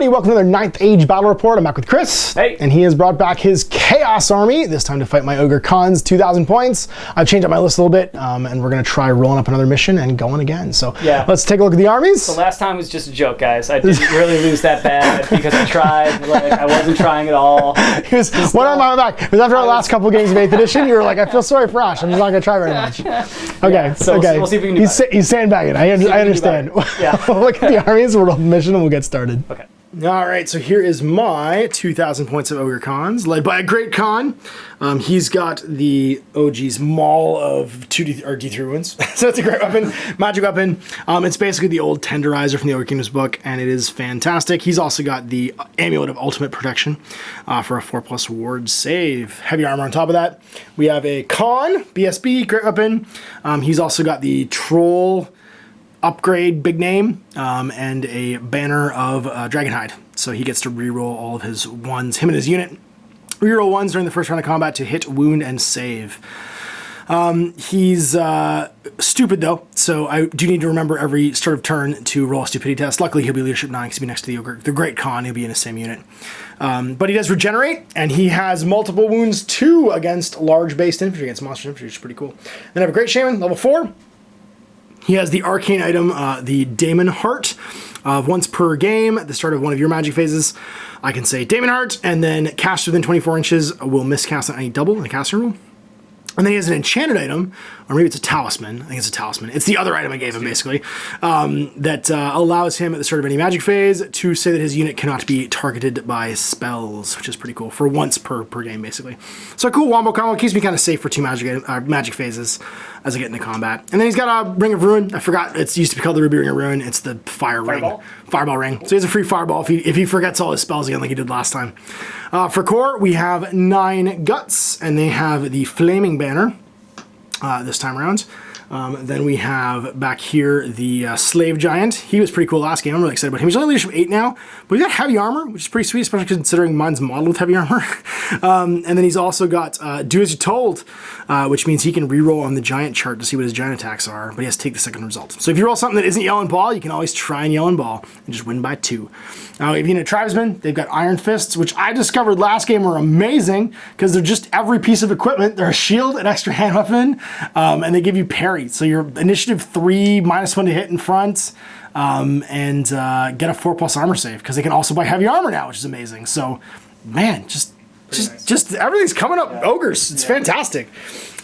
everybody, welcome to another 9th Age Battle Report. I'm back with Chris. Hey. And he has brought back his Chaos Army, this time to fight my Ogre Khans, 2,000 points. I've changed up my list a little bit, and we're going to try rolling up another mission and going again. So yeah. Let's take a look at the armies. The last time was just a joke, guys. I didn't really lose that bad because I tried. Like, I wasn't trying at all. When I'm on my back, it was after our last couple games of 8th edition, you were like, I feel sorry for Ash. I'm just not going to try very much. Okay, yeah, so okay. we'll see if we can do better. He's sandbagging. I understand. Yeah. We'll look at the armies, we'll roll the mission, and we'll get started. Okay. All right, so here is my 2,000 points of Ogre Khans, led by a great Khan. He's got the OG's Maul of D3 wounds. So it's a great weapon, magic weapon. It's basically the old Tenderizer from the Ogre Kingdoms book, and it is fantastic. He's also got the Amulet of Ultimate Protection for a 4+ ward save. Heavy armor on top of that. We have a Khan, BSB, great weapon. He's also got the Troll upgrade, big name, and a banner of Dragonhide. So he gets to reroll all of his ones, him and his unit. Reroll ones during the first round of combat to hit, wound, and save. He's stupid though, so I do need to remember every start of turn to roll a stupidity test. Luckily he'll be leadership 9 because he'll be next to the Ogre, the Great Khan. He'll be in the same unit. But he does regenerate, and he has multiple wounds 2 against large based infantry, against monster infantry, which is pretty cool. Then I have a Great Shaman, level 4. He has the arcane item, the Daemon Heart. Once per game, at the start of one of your magic phases, I can say Daemon Heart, and then cast within 24 inches will miscast on any double in the caster rule. And then he has an enchanted item, or maybe it's a talisman. I think it's a talisman. It's the other item I gave him, basically, that allows him at the start of any magic phase to say that his unit cannot be targeted by spells, which is pretty cool, for once per game, basically. So a cool wombo combo. Keeps me kind of safe for 2 magic phases as I get into combat. And then he's got a Ring of Ruin. I forgot, it used to be called the Ruby Ring of Ruin. It's the Fireball ring. So he has a free Fireball if he forgets all his spells again like he did last time. For core, we have 9 Guts, and they have the Flaming Banner this time around. Then we have back here the Slave Giant. He was pretty cool last game. I'm really excited about him. He's only leadership 8 now, but he's got heavy armor, which is pretty sweet, especially considering mine's modeled with heavy armor. And then he's also got Do As You're Told, which means he can reroll on the giant chart to see what his giant attacks are, but he has to take the second result. So if you roll something that isn't Yell and Ball, you can always try and Yell and Ball and just win by 2. If you're a tribesman, they've got Iron Fists, which I discovered last game were amazing because they're just every piece of equipment. They're a shield, an extra hand weapon, and they give you parry. So you're initiative 3, -1 to hit in front, and get a 4+ armor save because they can also buy heavy armor now, which is amazing. So, man, just everything's coming up. Yeah. Ogres, it's fantastic.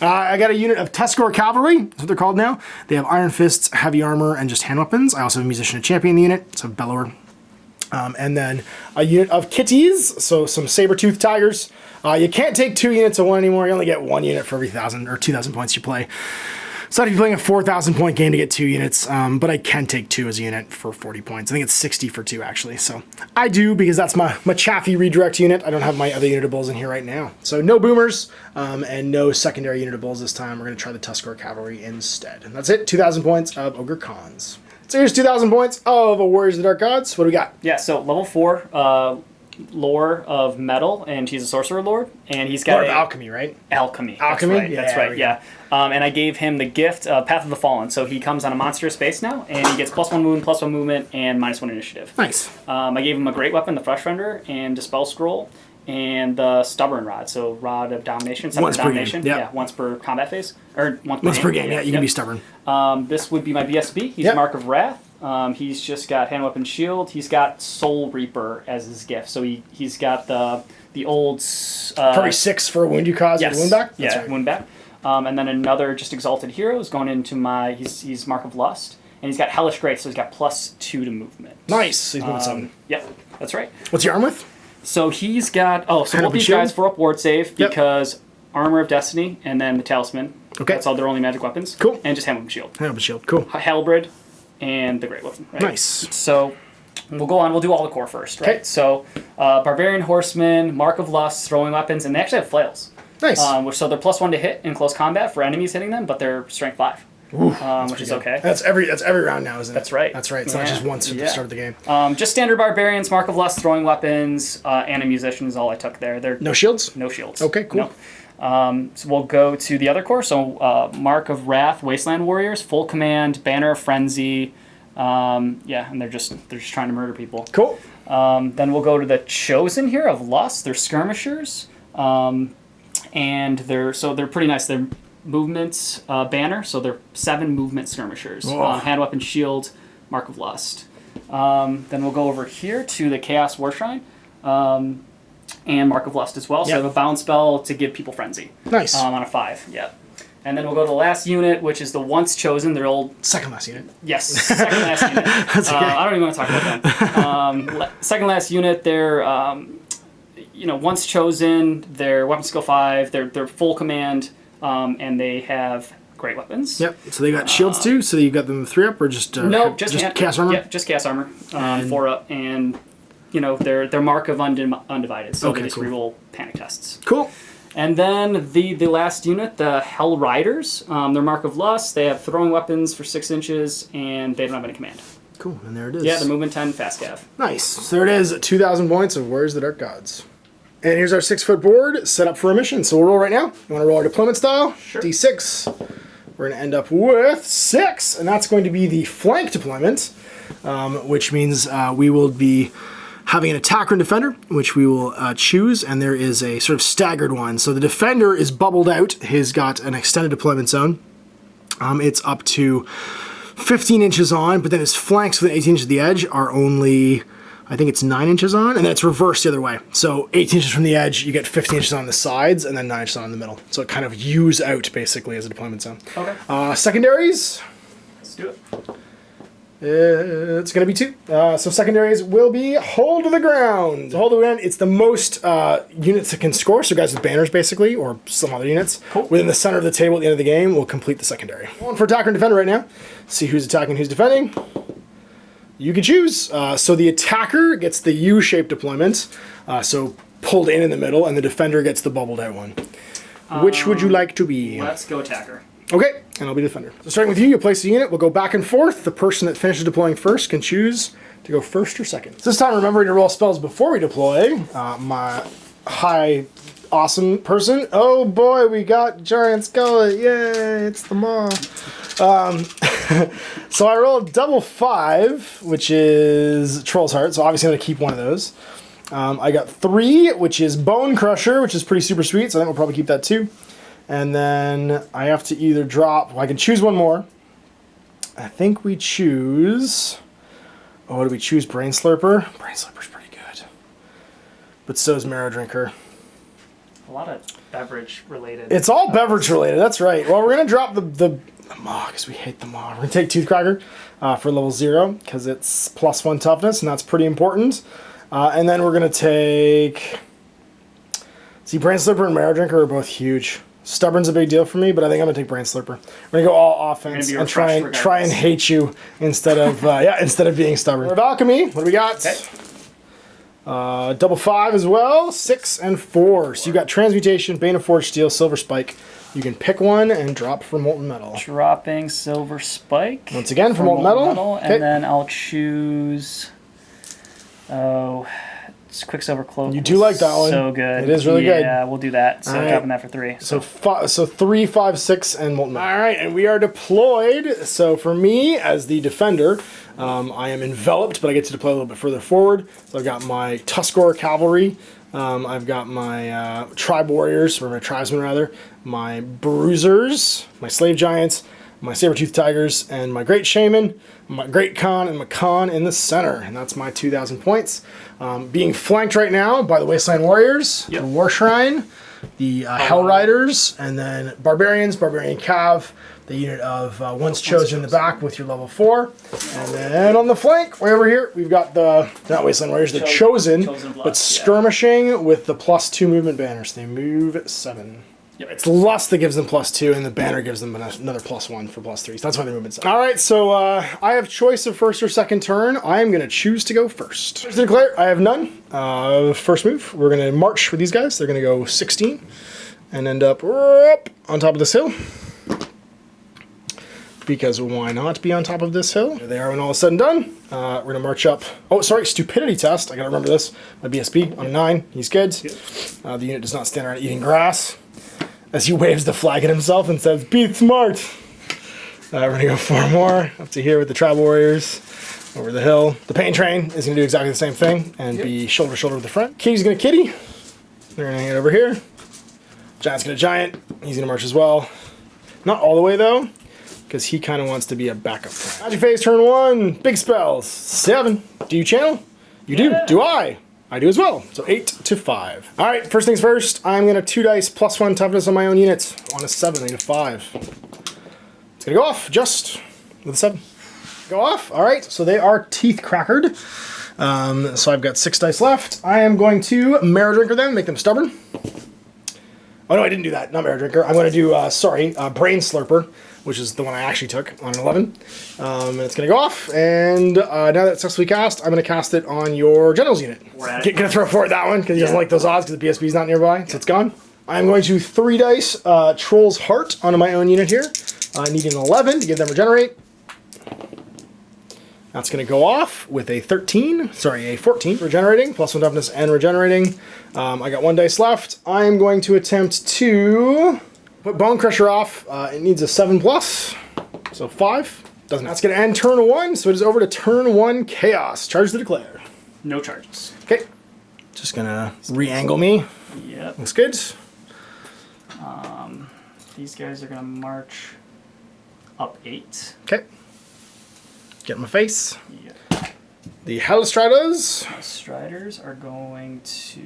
I got a unit of Tuscarora Cavalry, that's what they're called now. They have Iron Fists, heavy armor, and just hand weapons. I also have a Musician and Champion in the unit, so Bellower. And then a unit of Kitties, so some Saber-Tooth Tigers. You can't take 2 units of one anymore. You only get 1 unit for every 1,000 or 2,000 points you play. So if you're playing a 4,000 point game to get 2 units, but I can take 2 as a unit for 40 points. I think it's 60 for 2 actually. So I do because that's my Chaffee redirect unit. I don't have my other unit of bulls in here right now. So no boomers and no secondary unit of bulls this time. We're going to try the Tuscarora Cavalry instead. And that's it, 2,000 points of Ogre Khans. So here's 2,000 points of Warriors of the Dark Gods. What do we got? Yeah, so level 4, lore of metal, and he's a sorcerer lord, and he's got Lord of Alchemy, right? Alchemy. Alchemy? That's right. Yeah. And I gave him the gift of Path of the Fallen, so he comes on a monstrous base now, and he gets +1 wound, +1 movement, and -1 initiative. Nice. I gave him a great weapon, the Flesh Render, and Dispel Scroll, and the Stubborn Rod, so Rod of Domination. Once per Domination. game. Yep. Yeah, once per combat phase, or once per game. Yeah, you can be stubborn. This would be my BSB. He's Mark of Wrath. He's just got Hand Weapon Shield. He's got Soul Reaper as his gift. So he's got the old... Probably 6 for a wound you cause with wound back? That's right. Wound back. And then another just Exalted Hero is going into my... He's Mark of Lust. And he's got Hellish Grace, so he's got +2 to movement. Nice. So he's moving 7. Yep, that's right. What's your arm with? So he's got... Oh, so both these guys 4-up ward save because Armor of Destiny and then the Talisman. Okay. That's all their only magic weapons. Cool. And just Hand Weapon Shield. Hand Weapon Shield. Cool. Halberd. And the Great Weapon, right? Nice. So we'll go on. We'll do all the core first, right? Okay. So Barbarian Horsemen, Mark of Lust, Throwing Weapons, and they actually have flails. Nice. So they're +1 to hit in close combat for enemies hitting them, but they're strength 5, which is okay. That's every round now, isn't it? That's right. That's right. It's not just once at the start of the game. Just standard Barbarians, Mark of Lust, Throwing Weapons, and a Musician is all I took there. They're no shields? No shields. Okay, cool. Nope. So we'll go to the other core. So Mark of Wrath, Wasteland Warriors, Full Command, Banner of Frenzy. And they're just trying to murder people. Cool. Then we'll go to the Chosen here of Lust. They're skirmishers, and they're pretty nice. They're movements banner, so they're 7 movement skirmishers. Hand, weapon, shield, Mark of Lust. Then we'll go over here to the Chaos War Shrine, and Mark of Lust as well. So they have a bound spell to give people frenzy. Nice. On a 5. Yep. And then we'll go to the last unit, which is the Once Chosen. Their old second last unit. Yes, second last unit. That's okay. I don't even want to talk about them. Second last unit. They're Once Chosen. They're weapon skill 5. They're full command, and they have great weapons. Yep. So they got shields too. So you got them 3 up or just no, just cast armor. Yep, just cast armor. 4 up, and they're Mark of Undivided. So they just reroll panic tests. Cool. And then the last unit, the Hell Riders, they're Mark of Lust. They have throwing weapons for 6 inches, and they don't have any command. Cool, and there it is. Yeah, the movement 10, fast cav. Nice. So there it is, 2,000 points of Where's the Dark Gods. And here's our 6-foot board set up for a mission. So we'll roll right now. You want to roll our deployment style? Sure. D6. We're going to end up with 6, and that's going to be the flank deployment, which means we will be having an attacker and defender, which we will choose, and there is a sort of staggered one. So the defender is bubbled out. He's got an extended deployment zone. It's up to 15 inches on, but then his flanks within 18 inches of the edge are only, I think it's 9 inches on, and then it's reversed the other way. So 18 inches from the edge, you get 15 inches on the sides, and then 9 inches on in the middle. So it kind of U's out, basically, as a deployment zone. Okay. Secondaries. Let's do it. It's going to be 2. So secondaries will be Hold to the Ground. So Hold to the Ground, it's the most units it can score, so guys with banners basically, or some other units, within the center of the table at the end of the game will complete the secondary. Going for attacker and defender right now. See who's attacking, who's defending. You can choose. So the attacker gets the U-shaped deployment, so pulled in the middle, and the defender gets the bubbled out one. Which would you like to be? Let's go attacker. Okay, and I'll be defender. So starting with you, place a unit. We'll go back and forth. The person that finishes deploying first can choose to go first or second. So this time, remembering to roll spells before we deploy. My high, awesome person. Oh boy, we got Giant Skull. Yay, it's the maw. So I rolled double 5, which is Troll's Heart. So obviously I'm going to keep one of those. I got 3, which is Bone Crusher, which is pretty super sweet. So I think we'll probably keep that too. And then I have to either drop, well, I can choose one more. I think we choose, what do we choose? Brain Slurper? Brain Slurper's pretty good. But so is Marrow Drinker. A lot of beverage related. It's all beverage related, that's right. Well, we're going to drop the maw, because we hate the maw. We're going to take Toothcracker for level 0, because it's +1 toughness, and that's pretty important. And then we're going to take, see, Brain Slurper and Marrow Drinker are both huge. Stubborn's a big deal for me, but I think I'm gonna take Brain Slurper. We're gonna go all offense and try and hate you instead of instead of being stubborn. Lord of Alchemy, what do we got? Okay. Double 5 as well, 6 and 4. So you got Transmutation, Bane of Forged Steel, Silver Spike. You can pick one and drop for Molten Metal. Dropping Silver Spike. Once again for Molten Metal. Okay. And then I'll choose. It's Quicksilver Cloak. You do like that one. So good. It is really good. Yeah, we'll do that. So dropping that for 3. So 3, 5, 6, and Molten Metal. All right, and we are deployed. So for me, as the defender, I am enveloped, but I get to deploy a little bit further forward. So I've got my Tuskor Cavalry. I've got my Tribe Warriors, or my Tribesmen rather, my Bruisers, my Slave Giants, my Saber-Toothed Tigers, and my Great Shaman, my Great Khan, and my Khan in the center. And that's my 2,000 points. Being flanked right now by the Wasteland Warriors, the War Shrine, the Hell Riders, and then Barbarians, Barbarian Cav, the unit of Once Chosen in the back with your level 4. And then on the flank, way over here, we've got the, not Wasteland Warriors, the Chosen but skirmishing with the +2 movement banners. They move 7. Yep. It's Lust that gives them +2, and the banner gives them another +1 for +3. So that's why the movement's up. All right, so I have choice of first or second turn. I am going to choose to go first. To declare, I have none. First move, we're going to march with these guys. They're going to go 16 and end up on top of this hill. Because why not be on top of this hill? There they are when all is said and done. We're going to march up. Oh, sorry, Stupidity Test. I got to remember this. My BSB on a 9. He's good. The unit does not stand around eating grass. As he waves the flag at himself and says, "Be smart." We're going to go 4 more up to here with the Tribal Warriors. over the hill. The pain train is going to do exactly the same thing and be shoulder to shoulder with the front. Kitty's going to kitty. They're going to hang it over here. Giant's going to giant. He's going to march as well. Not all the way though, because he kind of wants to be a backup plan. Magic phase, turn 1. Big spells. 7. Do you channel? You do. Do I? I do as well. So 8 to 5. All right, first things first. I'm going to 2 dice +1 toughness on my own unit. On a 7, I need a 5. It's going to go off just with a 7. Go off. All right, so they are teeth crackered. So I've got 6 dice left. I am going to Marrow Drinker them, make them stubborn. Oh no, I didn't do that. Not Marrow Drinker. I'm going to do, Brain Slurper, which is the one I actually took on an 11. And it's going to go off. And now that it's successfully cast, I'm going to cast it on your Generals unit. Going to throw forward that one because he doesn't like those odds because the PSP is not nearby. So it's gone. I'm going to 3 dice Troll's Heart onto my own unit here. I need an 11 to give them Regenerate. That's going to go off with a 14, regenerating, +1 toughness and regenerating. I got 1 dice left. I'm going to attempt to put Bone Crusher off. It needs a 7+, so 5. That's going to end turn 1, so it is over to turn 1 Chaos. Charge to declare. No charges. Okay. Just going to re-angle me. Yep. Looks good. These guys are going to march up 8. Okay. Get in my face. Yep. The Hellstriders. Striders are going to...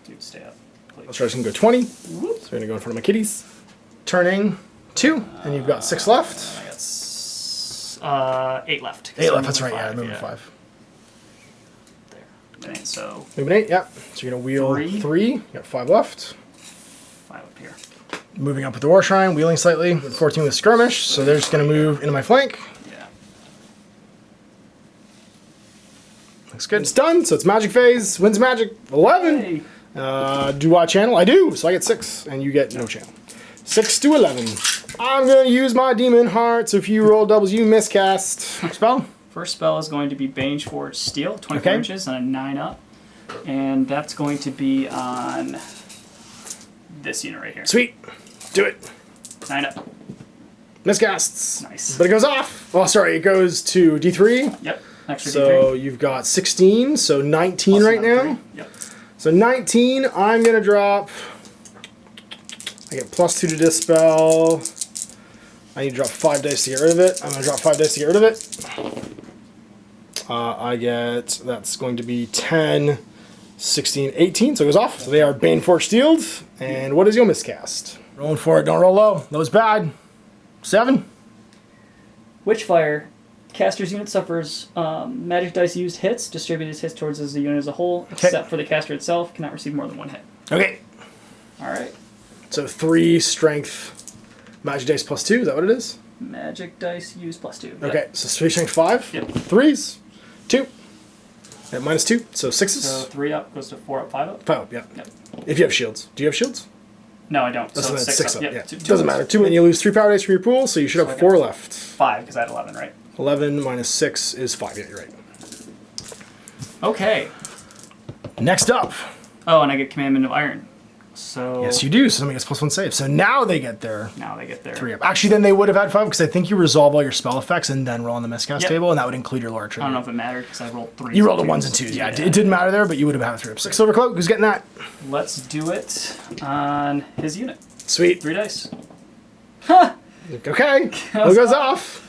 Dude, stay up, please. Hellstriders can go 20. So we're going to go in front of my kitties. Turning 2, and you've got 6 left. I got 8 left. 8 left, that's right, yeah, moving 5. There. And so... Moving 8, yeah. So you're going to wheel 3. You got 5 left. 5 up here. Moving up with the War Shrine, wheeling slightly. 14 with Skirmish, so they're just going to move into my flank. Yeah. Looks good. It's done, so it's Magic Phase. Wins Magic. 11. Hey. Do I channel? I do, so I get 6, and you get no channel. 6 to 11. I'm going to use my Demon Heart, so if you roll doubles, you miscast. Spell? First spell is going to be Bange Forge Steel, 24 inches and a 9 up. And that's going to be on this unit right here. Sweet. Do it. 9 up. Miscasts. Nice. But it goes off. Oh, sorry, it goes to D3. Yep. Extra D3. So you've got 16, so 19 Plus right now. 3. Yep. So 19, I'm going to drop... I get +2 to Dispel. I need to drop 5 dice to get rid of it. I'm going to drop 5 dice to get rid of it. I get... That's going to be 10, 16, 18, so it goes off. So they are Baneforge Steeled. And what is your miscast? Rolling for it, don't roll low. Low's bad. 7. Witchfire. Caster's unit suffers magic dice used hits. Distribute his hits towards the unit as a whole, except for the caster itself. Cannot receive more than 1 hit. Okay. Alright. So 3 strength magic dice +2, is that what it is? Magic dice used +2. Yep. Okay, so 3 strength 5. Yep. 3s. 2. At -2, so 6s. So 3 up goes to 4 up, 5 up? 5 up, yeah. Yep. If you have shields. Do you have shields? No, I don't. That's So so 6 up, Yep. yeah. Two Doesn't matter. 2, and you lose 3 power dice from your pool, so you should have 4 left. 5, because I had 11, right? 11 minus 6 is 5, yeah, you're right. Okay. Next up. Oh, and I get Commandment of Iron. So Yes, you do, so somebody gets +1 save. So now they get their now they get their 3 up. Actually, then they would have had 5, because I think you resolve all your spell effects and then roll on the miscast table, and that would include your Lore I Trigger. don't know if it mattered, because I rolled 3. You rolled a 1s and 2s, yeah. It didn't matter there, but you would have had a 3 up. 6 Silver Cloak, who's getting that? Let's do it on his unit. Sweet. 3 dice. Ha! Okay. Who goes off?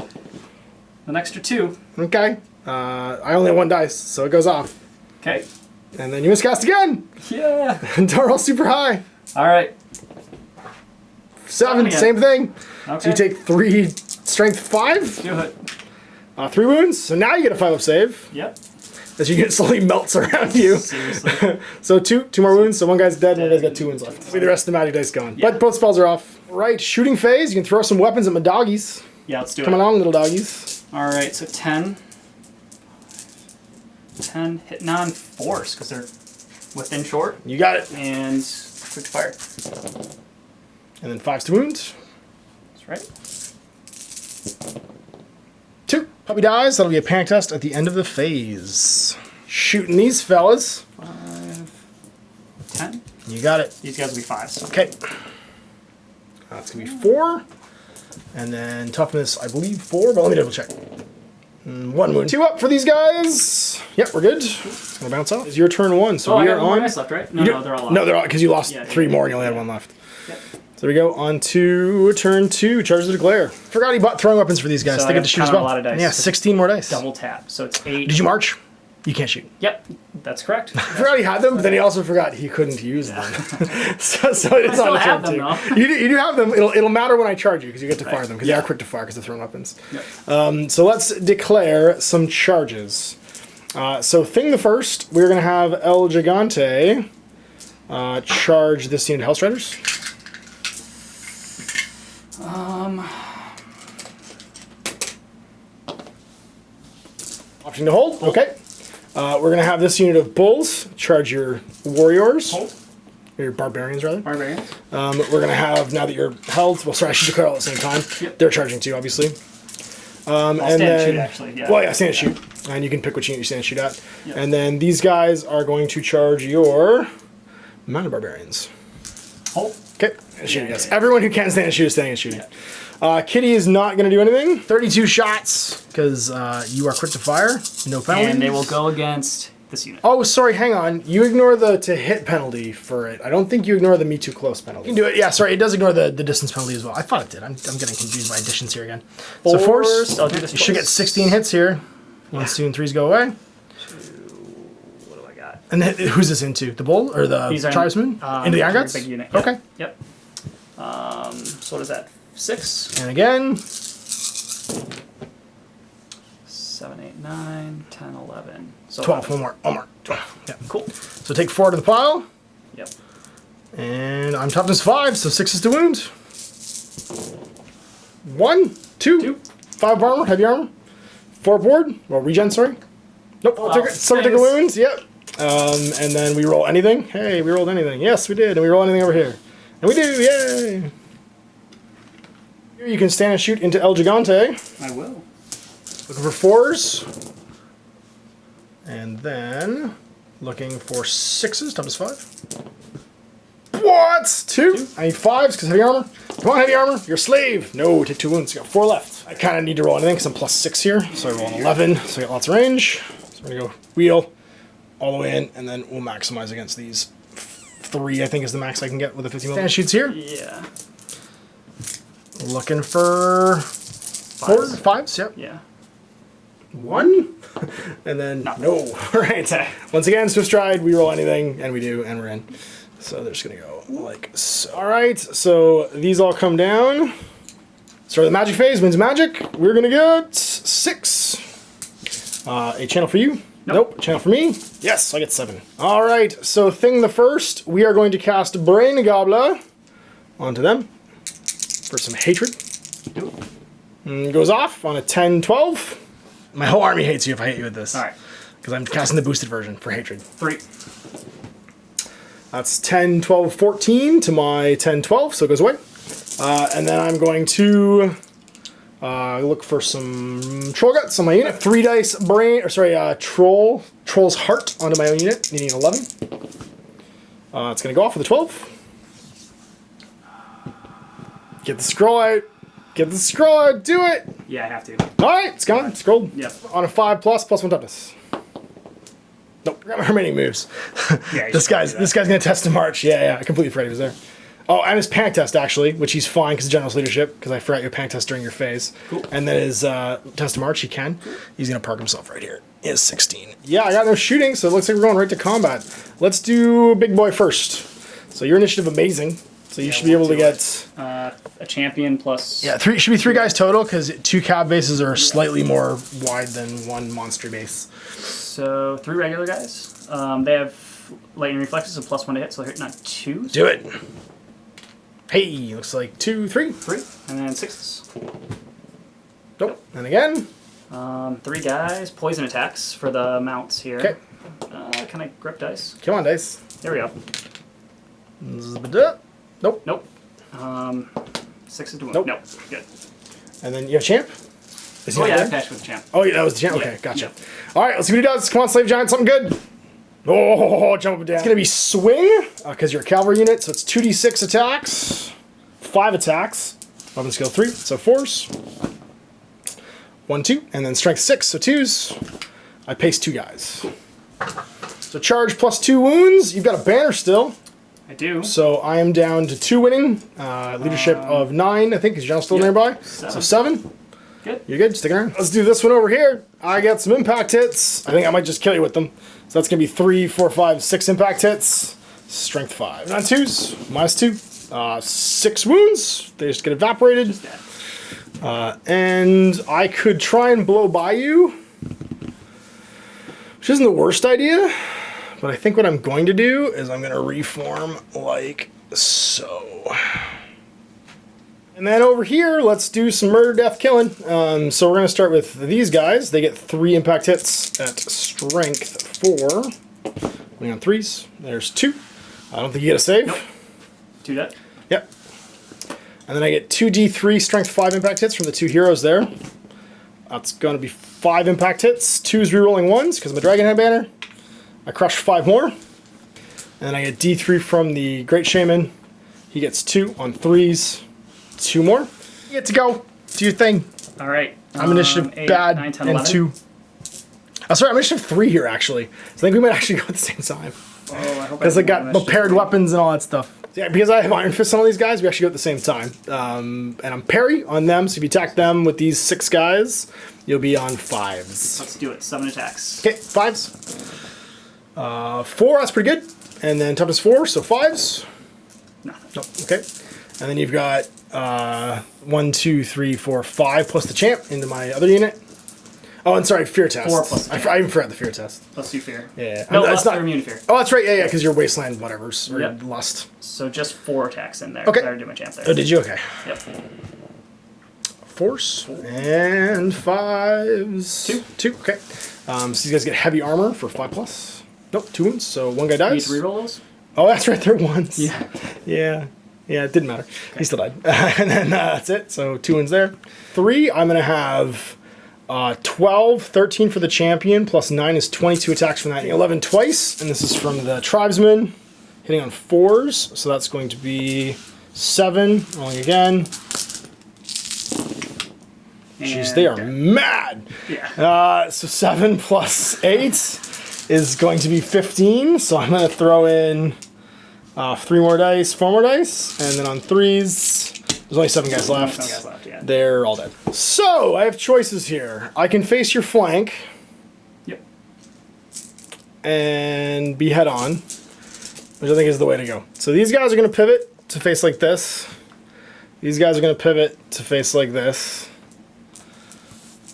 An extra 2. Okay. I only have 1 dice, so it goes off. Okay. And then you miscast again. Yeah. And don't roll super high. All right. 7, same thing. Okay. So you take 3 strength 5. Do it. 3 wounds. So now you get a 5 up save. Yep. As your unit slowly melts around you. Seriously. So 2 more wounds. So 1 guy's dead and 1 guy's got 2 wounds left. The rest of the magic dice gone. Yeah. But both spells are off. Right, shooting phase. You can throw some weapons at my doggies. Yeah, let's do Come it. along, little doggies. All right, so 10. 10 hit non-force, because they're within short. You got it. And quick fire. And then 5s to wound. That's right. 2. Puppy dies. That'll be a panic test at the end of the phase. Shooting these fellas. 5, 10. You got it. These guys will be 5s. Okay. That's going to be 4. And then toughness, I believe 4, but let me double check. 1 wound. 2 up for these guys. Yep, we're good. Gonna bounce off. It's your turn 1, so we I are got 1 on. dice left, right? No, they're all off. No, they're all because you lost 3 more and you only had 1 left. Yep. So we go on to turn 2. Charge the Declare. Forgot he bought throwing weapons for these guys. So They I get have to shoot as kind of well. a lot of dice. Yeah, 16 more dice. Double tap, so it's 8. Did you march? You can't shoot. Yep, that's correct. I forgot he had them, but then he also forgot he couldn't use them. so it's I still on have turn them, 2. though. You do have them. It'll matter when I charge you because you get to fire Right. them because they are quick to fire because they're thrown weapons. Yep. So let's declare some charges. So thing the first, we're going to have El Gigante charge this unit of Hell Striders. Option to hold. Okay. We're going to have this unit of Bulls charge your Warriors. Hold. Your Barbarians, rather. Barbarians. We're going to have, now that you're held, well, sorry, I should declare all at the same time. Yep. They're charging too, obviously. And stand then, and shoot, actually. Yeah. Well, yeah, stand and shoot. And you can pick which unit you stand and shoot at. Yep. And then these guys are going to charge your Mounted Barbarians. Hold. Okay. And shoot, Yeah, yes. yeah. Everyone who can stand and shoot is standing and shooting. Yeah. Kitty is not going to do anything. 32 shots, because you are quick to fire. No penalties. And they will go against this unit. Oh, sorry, hang on. You ignore the to hit penalty for it. I don't think you ignore the me too close penalty. You can do it. Yeah, sorry, it does ignore the distance penalty as well. I thought it did. I'm getting confused by additions here again. So force, I'll do this you should get 16 hits here. 1, 2, and 3s go away. What do I got? And then, who's this into? The bull or the These are tribesman? Into the Iron Guts? Big unit. Okay. Yep. So what is that? 6, And again. 7, 8, 9, 10, 11. So 12. One more. 12. Yeah. Cool. So take 4 to the pile. Yep. And I'm toughness 5, so 6 is to wound. 1, 2, 2. 5 armor, heavy armor. 4 board. Well, regen, sorry. Nope. Someone take a wound. Yep. And then we roll anything. Hey, we rolled anything. Yes, we did. And we roll anything over here. And we do. Yay. Here you can stand and shoot into El Gigante. I will. Looking for 4s. And then looking for 6s. Toughness 5. What? 2? I need 5s because heavy armor. Come on, heavy armor. You're a slave. No, take 2 wounds. You got 4 left. I kind of need to roll anything because I'm plus 6 here. So I roll an 11. So I got lots of range. So we're going to go wheel all the way in. And then we'll maximize against these 3, I think, is the max I can get with a 15 mm. Stand shoots here. Yeah. Looking for 4, 5s. Yep. Yeah. 1. And then no. All right. Once again, Swift Stride. We roll anything, and we do, and we're in. So they're just gonna go like so. All right. So these all come down. Start the magic phase. Wins magic. We're gonna get 6. A channel for you. Nope. Channel for me. Yes, I get 7. All right. So thing the first, we are going to cast Brain Gobbler onto them for some hatred. And it goes off on a 10-12. My whole army hates you if I hit you with this. All right. Because I'm casting the boosted version for hatred. 3. That's 10, 12, 14 to my 10, 12, so it goes away. And then I'm going to look for some troll guts on my unit. 3 dice troll's heart onto my own unit, needing an 11. It's going to go off with a 12. Get the scroll out. Get the scroll out. Do it. Yeah, I have to. All right, it's gone. It's scrolled. Yep. On a 5+, +1 toughness. Nope, I got my remaining moves. Yeah, this guy's gonna test in March. Yeah, I completely forgot he was there. Oh, and his panic test actually, which he's fine because general's leadership. Because I forgot your panic test during your phase. Cool. And then his test in March, he can. He's gonna park himself right here. He has 16. Yeah, I got no shooting, so it looks like we're going right to combat. Let's do big boy first. So your initiative amazing. So you should be able to get a champion plus. Yeah, should be 3 guys total because 2 cab bases are slightly more wide than 1 monster base. So 3 regular guys. They have lightning reflexes and +1 to hit, so they're hitting on 2s. Do it. Hey, looks like 2, 3. 3, and then 6s. Nope. And again. 3 guys. Poison attacks for the mounts here. Okay. Can I grip dice? Come on, dice. There we go. Nope. Nope. 6 is to wound. Nope. Nope. Good. And then you have champ? Is he Oh not yeah, there? I patched with the champ. Oh, yeah, that was the champ? Okay, Yeah. gotcha. Yeah. All right, let's see what he does. Come on, Slave Giant, something good. Oh, jump up and down. It's going to be swing, because you're a cavalry unit, so it's 2d6 attacks, 5 attacks, weapon skill 3, so force. 1, 2, and then strength 6, so 2s. I paste 2 guys. So charge plus 2 wounds. You've got a banner still. I do. So I am down to 2 winning. Leadership of 9, I think, is John still nearby. 7. So 7. Good. You're good. Sticking around. Let's do this one over here. I got some impact hits. I think I might just kill you with them. So that's going to be 3, 4, 5, 6 impact hits. Strength 5. On 2s. -2. 6 wounds. They just get evaporated. And I could try and blow by you, which isn't the worst idea. But I think what I'm going to do is I'm going to reform like so. And then over here, let's do some murder, death, killing. So we're going to start with these guys. They get 3 impact hits at strength 4. Winning on 3s. There's 2. I don't think you get a save. Nope. 2 dead. Yep. And then I get 2d3 strength 5 impact hits from the 2 heroes there. That's going to be 5 impact hits. 2s rerolling 1s because I'm a Dragon Head banner. I crush 5 more. And then I get d3 from the Great Shaman. He gets 2 on 3s. 2 more. You get to go. Do your thing. All right. I'm initiative 8, bad 9, 10, and 11. 2. Oh, sorry, I'm initiative 3 here actually. So I think we might actually go at the same time. Oh, I hope Because I got initiative paired 3. weapons and all that stuff. Yeah, because I have Iron Fist on all these guys, we actually go at the same time. And I'm parry on them, so if you attack them with these 6 guys, you'll be on 5s. Let's do it. 7 attacks. Okay, 5s. 4, that's pretty good. And then toughness 4, so 5s. Nothing. Nope, okay. And then you've got 1, 2, 3, 4, 5 plus the champ into my other unit. Oh, and sorry, fear test. 4 plus the champ. I even forgot the fear test. Let's do fear. Yeah. No, that's they're immune to fear. Oh, that's right. Yeah, because you're wasteland, whatever's or Yep. lust. So just 4 attacks in there. Okay. I already did my champ there. Oh, did you? Okay. Yep. Force and 5s. 2. Okay. So these guys get heavy armor for 5 plus. Nope, 2 wounds. So 1 guy You need dies. to reroll those? Oh, that's right. They're 1s. Yeah. Yeah. Yeah, it didn't matter. Okay. He still died. And then that's it. So 2 wounds there. 3, I'm going to have 12, 13 for the champion, plus 9 is 22 attacks from that. 11 twice, and this is from the tribesman, hitting on 4s. So that's going to be 7, rolling again. Jeez, they are mad. Yeah. So 7 plus 8 is going to be 15. So I'm going to throw in 3 more dice, 4 more dice, and then on 3s, there's only 7 guys left. 7 guys left, yeah. They're all dead. So I have choices here. I can face your flank Yep. and be head on, which I think is the way to go. So these guys are going to pivot to face like this. These guys are going to pivot to face like this.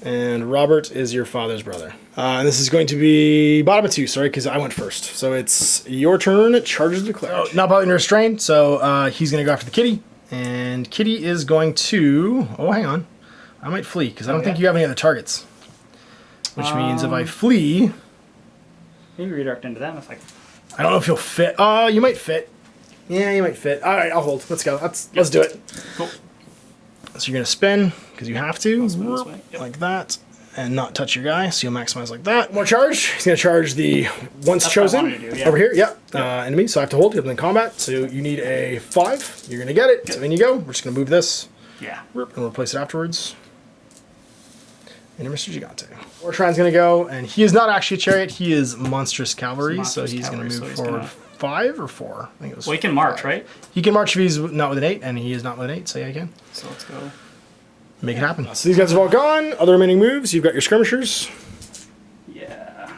And Robert is your father's brother. And this is going to be bottom of 2, sorry, because I went first. So it's your turn, charges declared. Oh, not bothering to restrain, so he's going to go after the kitty. And kitty is going to... Oh, hang on. I might flee, because I don't think you have any other targets. Which means if I flee... Maybe redirect into them if I... I don't know if you'll fit. You might fit. Yeah, you might fit. All right, I'll hold. Let's go. Let's do it. Cool. So you're going to spin, because you have to, spin this way. Yep. like that, and not touch your guy, so you'll maximize like that. More charge. He's going to charge the once That's chosen what I wanted to do, yeah. over here. Yep. Enemy, so I have to hold. You have them in combat, so you need a 5. You're going to get it. Good. So in you go. We're just going to move this Yeah. and we'll replace it afterwards. Enter Mr. Gigante. Orshine's going to go, and he is not actually a chariot. He is monstrous cavalry, Monstrous so he's going cavalry, to so move he's forward gonna- 5 or 4. I think it was Well, he can march, 5. right? He can march if he's not with an 8, and he is not with an 8, so yeah, he can. So let's go. Make it happen. So these guys have all gone. Other remaining moves, you've got your skirmishers. Yeah.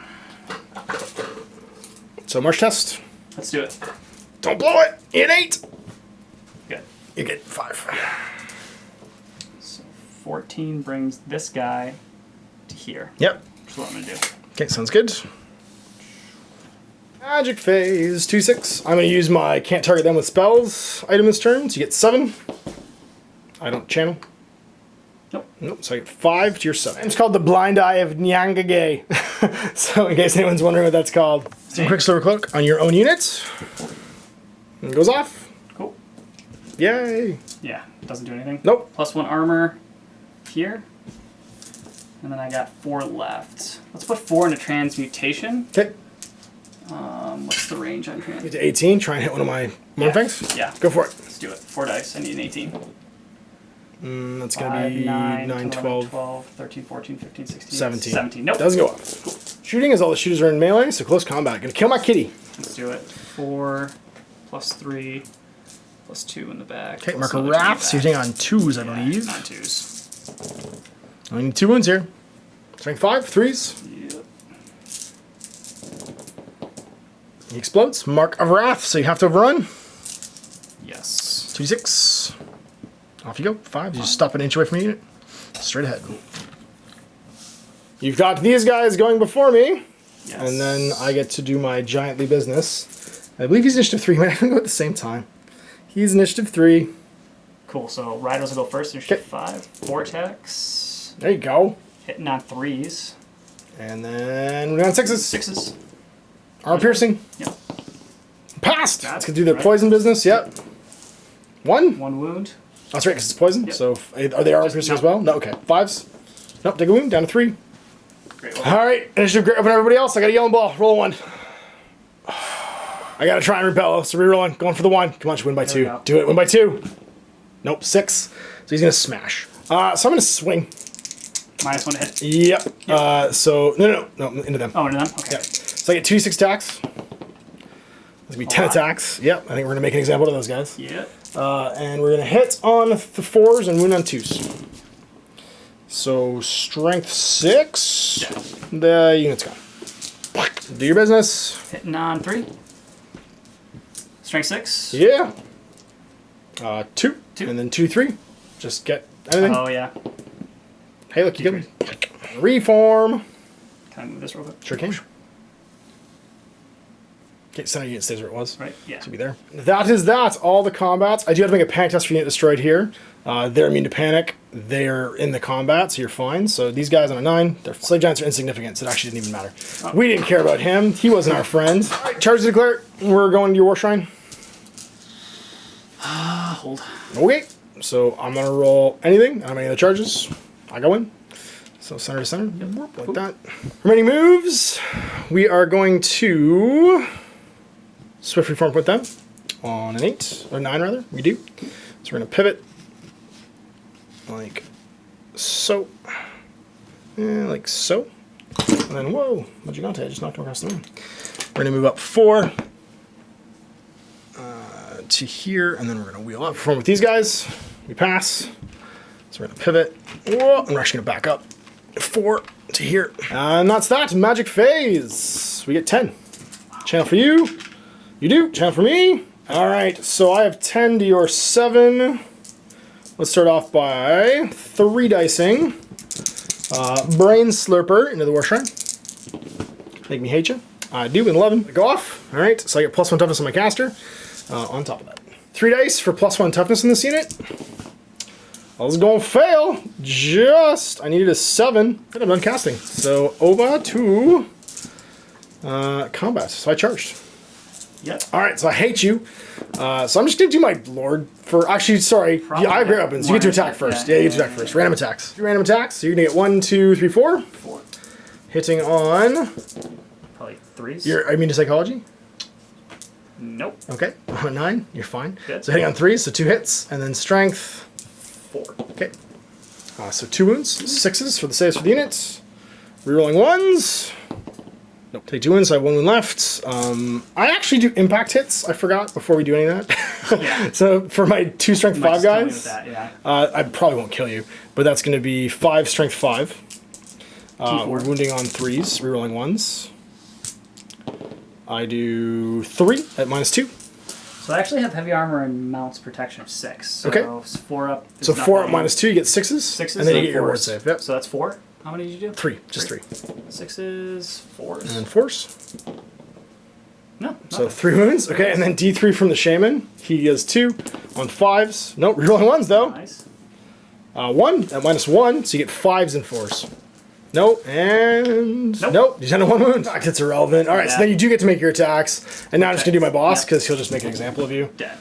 So march test. Let's do it. Don't blow it. You get 8. Good. You get 5. So 14 brings this guy to here. Yep. That's what I'm going to do. Okay, sounds good. Magic phase, 2/6. I'm going to use my can't target them with spells item this turn. So you get 7. I don't channel. Nope, so I get 5 to your 7. It's called the Blind Eye of Nyangage. So in case anyone's wondering what that's called. Some quick silver cloak on your own unit. And it goes off. Cool. Yay. Yeah, doesn't do anything. Nope. +1 armor here. And then I got 4 left. Let's put 4 into transmutation. Okay. What's the range on Get transmutation? to 18. Try and hit one of my Mornfangs. Yeah. Go for it. Let's do it. 4 dice. I need an 18. That's going to be 9, 12, 12, 13, 14, 15, 16, 17. 17. Nope. Doesn't go up. Cool. Shooting is all the shooters are in melee, so close combat. Gonna kill my kitty. Let's do it. 4 plus 3 plus 2 in the back. Okay, marker Wrath. So you're hitting on 2s, I believe. 9 2s. I need 2 wounds here. Strength 5, 3s. Yep. He explodes. Mark of Wrath, so you have to overrun. Yes. 2d6. Off you go. 5. You just stop an inch away from your unit. Straight ahead. You've got these guys going before me. Yes. And then I get to do my giantly business. I believe he's initiative 3. Might have to go at the same time. He's initiative 3. Cool, so Riders will go first. Initiative 5. Vortex. There you go. Hitting on 3s. And then we're on 6s. 6s. Armor piercing. Yep. Passed. Got Let's it. do the Right. poison business. Yep. 1. 1 wound. That's right, because it's poison. Yep. So are they armor piercing as well? No. Okay. 5s. Nope. Take a wound. Down to 3. Great. All right. Initiative great over everybody else. I got a yellow ball. Roll a 1. I got to try and repel. So rerolling. Going for the 1. Come on, should win by 2. Do it. Win by 2. Nope. 6. So he's going to smash. So I'm going to swing. -1 to hit. Yep. So no, into them. Oh, into them? Okay. Yeah. So I get 2d6 attacks. That's going to be 10 attacks. Yep. I think we're going to make an example of those guys. Yep. And we're going to hit on the 4s and wound on 2s. So strength 6. Yeah. The unit's gone. Do your business. Hitting on 3. Strength 6. Yeah. 2. 2. And then 2, 3. Just get anything. Oh, yeah. Hey, look, you get me. Reform. Can I move this real quick? Sure can. Okay, center unit stays where it was. Right, yeah. Should be there. That is that. All the combats. I do have to make a panic test for unit destroyed here. They're immune to panic. They're in the combat, so you're fine. So these guys on a 9, their slave giants are insignificant, so it actually didn't even matter. Oh. We didn't care about him. He wasn't our friend. All right, charge to declare. We're going to your war shrine. Hold. Okay. So I'm going to roll anything. I don't have any other charges. I go in. So center to center. Yep. Like that. Remaining moves. We are going to swift reform with them on an 8 or 9 rather. We do. So we're going to pivot like so. Yeah, like so. And then whoa, Magigante, I just knocked him across the room. We're going to move up 4 to here, and then we're going to wheel up. Perform with these guys. We pass. So we're going to pivot. Whoa, and we're actually going to back up 4 to here. And that's that. Magic phase. We get 10. Channel for you. You do. Channel for me. All right. So I have 10 to your 7. Let's start off by 3 dicing. Brain Slurper into the War Shrine. Make me hate you. I do with 11. Go off. All right. So I get +1 toughness on my caster. On top of that. 3 dice for +1 toughness in this unit. I was going to fail. I needed a 7. And I'm done casting. So over to combat. So I charged. Yep. All right. So I hate you. So I'm just going to do my Lord for... Actually, sorry. Yeah, I have great weapons. You get to attack first. Yeah, you get to attack first. Random attacks. 3 random attacks. So you're going to get 1, 2, 3, 4. 4. Hitting on... Probably 3s. Are you immune to psychology? Nope. Okay. 9. You're fine. Good. So hitting on 3s. So 2 hits. And then strength... 4. Okay. So 2 wounds, 6s for the saves for the units. Rerolling 1s. Nope. Take 2 wounds, so I have 1 wound left. I actually do impact hits. I forgot before we do any of that. Yeah. So for my 2 strength 5 guys, that, yeah. I probably won't kill you, but that's going to be 5 strength 5. We're wounding on 3s, rerolling 1s. I do 3 at -2. So I actually have heavy armor and mounts protection of 6. So Okay. 4 up. So 4 at -2, you get 6s. 6s, and then you get your 4s. ward save. Yep. So that's 4. How many did you do? 3, just 3. 6s, 4s. And then 4s. No. So 3 wounds. Okay, and then D3 from the Shaman. He does 2 on 5s. Nope, rerolling 1s though. Nice. 1 at -1, so you get 5s and 4s. Nope, and nope. You send a 1 wound. It's irrelevant. All right, so then you do get to make your attacks. And now I'm just gonna do my boss because he'll just make an example of you. Dead.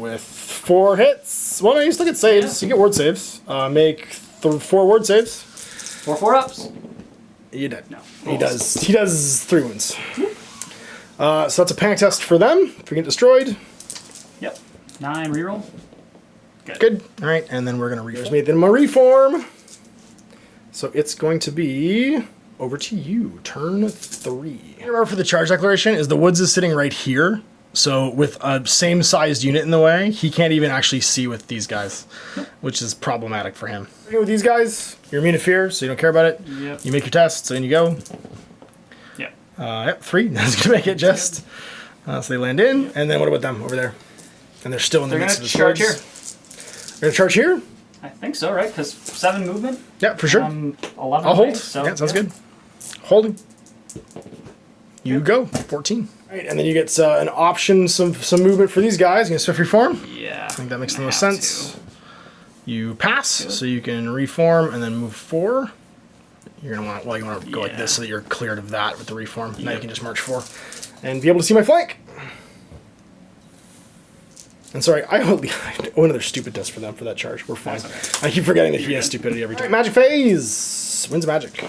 With 4 hits. Well, no, you still get saves. You get ward saves. Make 4 ward saves. 4 4-ups. You're dead. No. He does 3 wounds. So that's a panic test for them. If we get destroyed. Yep. 9 reroll. Good. All right, and then we're going to reform. Then I'm going to reform. So it's going to be over to you. Turn 3. Remember for the charge declaration is the Woods is sitting right here. So with a same sized unit in the way, he can't even actually see with these guys, which is problematic for him. With these guys, you're immune to fear, so you don't care about it. Yep. You make your test, so in you go. Yep. Yep, 3. That's going to make it just. So they land in, and then what about them over there? And they're still in the midst of the charge here. They're going to charge here? I think so, right? Because 7 movement. Yeah, for sure. 11 I'll hold. So, yeah, sounds good. Holding. You go. 14. All right, and then you get an option, some movement for these guys. You can swift reform. Yeah. I think that makes the most sense. You pass, so you can reform and then move 4. You're gonna want, well, you want to go like this so that you're cleared of that with the reform. Now you can just march 4 and be able to see my flank. And sorry, I owe another stupid test for them for that charge. We're fine. Okay. I keep forgetting that he has stupidity every time. Magic phase. Wins magic.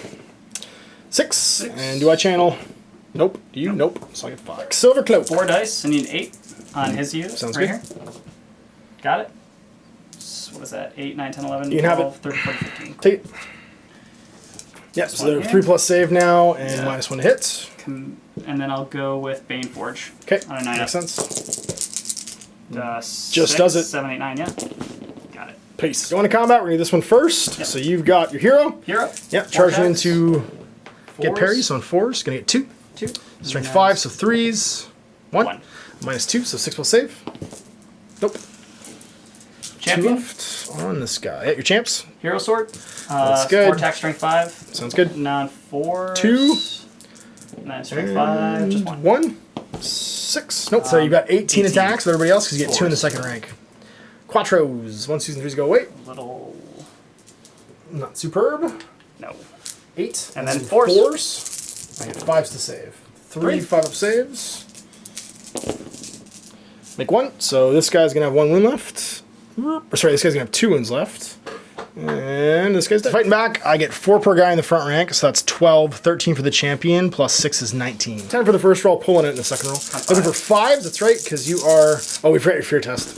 6. And do I channel? Nope. Do you? Nope. So I get 5. Silver cloak. 4 dice. I need 8 on his use. Sounds right good. Here. Got it. So what is that? 8, 9, 10, 11, you can 12, have it. 13, 14, 15. Take it. Yep, so they're 3+ save now and -1 to hit. And then I'll go with Bane Forge. Okay. On a 9 makes up. sense. Just does it. 7, 8, 9, yeah. Got it. Peace. Going to combat, we're going to do this one first. Yep. So you've got your hero. Hero. Yep, charging attacks. into get 4s. parries on 4s. Going to get 2. 2. Strength 5, so 3s. 1. 1. -2, so 6 save. Nope. 2 Champion. left on this guy. Yeah, your champs. Hero Sword. That's good. 4 attack, strength 5. Sounds good. Non-4. 2. 9 strength 5. Just 1. 1. 6. Nope, so you've got 18 attacks with everybody else because you get 2 in the 2nd rank. Quattros. 1, 2, and 3s go away. Little. Not superb. No. 8. And then some 4s. I get 5s to save. 3 5-up saves. Make 1. So this guy's going to have 1 wound left. Or sorry, this guy's going to have 2 wounds left. And this guy's fighting back. I get 4 per guy in the front rank, so that's 12, 13 for the champion, plus 6 is 19. 10 for the first roll, pulling it in the second roll. Looking for 5s, that's right, because you are... Oh, we forgot your fear test.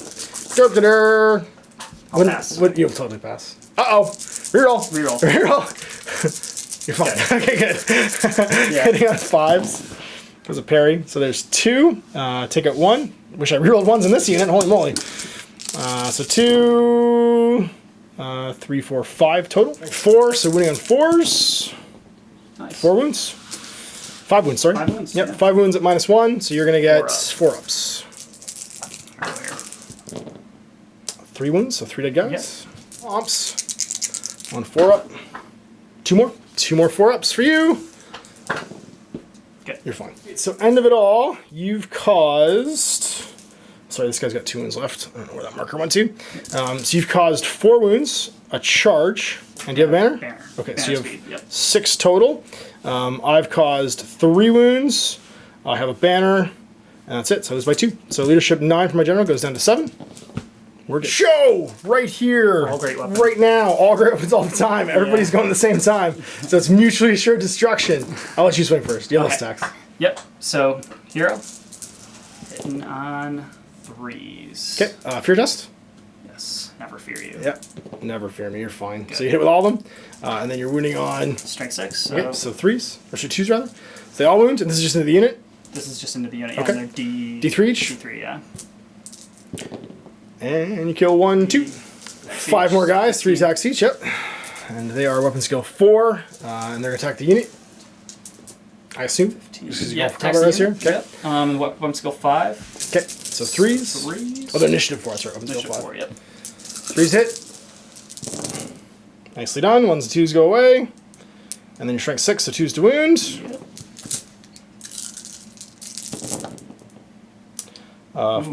Derp-da-der. I'll pass. You'll totally pass. Uh-oh. Reroll. Reroll. Reroll. You're fine. Okay, good. Hitting on 5s. There's a parry. So there's 2. Take out 1. Wish I rerolled 1s in this unit. Holy moly. So 2, 3, 4, 5 total. 4, so winning on 4s. Nice. 4 wounds. 5 wounds, sorry. 5 wounds, Yep, yeah. 5 wounds at -1, so you're going to get 4 4 ups. Earlier. 3 wounds, so 3 dead guys. Ops. 1 4-up. 2 more. 2 more 4-ups for you. Good. You're fine. So end of it all, you've caused... Sorry, this guy's got 2 wounds left. I don't know where that marker went to. So you've caused 4 wounds, a charge, and do you have a banner? Banner. Okay, Banner so you have speed, yep. 6 total. I've caused 3 wounds. I have a banner, and that's it. So it's by 2. So leadership 9 for my general goes down to 7. We're good. Show right here, All great weapons. right now. All great weapons all the time. Everybody's going at the same time. So it's mutually assured destruction. I'll let you swing first. Yellow stacks. Yep. So, hero. Hitting on 3s. Okay, fear test. Yes. Never fear you. Yep. Never fear me. You're fine. So you hit with all of them, and then you're wounding on. Strength 6. So Okay, so 3s or 2s rather. So they all wound, and this is just into the unit. this is just into the unit. Okay. And they're D3 each. D3, yeah. And you kill 1, 2. 5 more guys, 3 attacks each. Yep. And they are weapon skill 4, and they're attack the unit. I assume. Yeah, combat rest here. Okay. Yep. Weapon skill 5. Okay. So 3s. 3s. Oh, they're initiative 4. That's right. Weapon skill Initiative 5. 4, yep. 3s hit. Nicely done. 1s and 2s go away. And then your strength 6, so 2s to wound. Yep.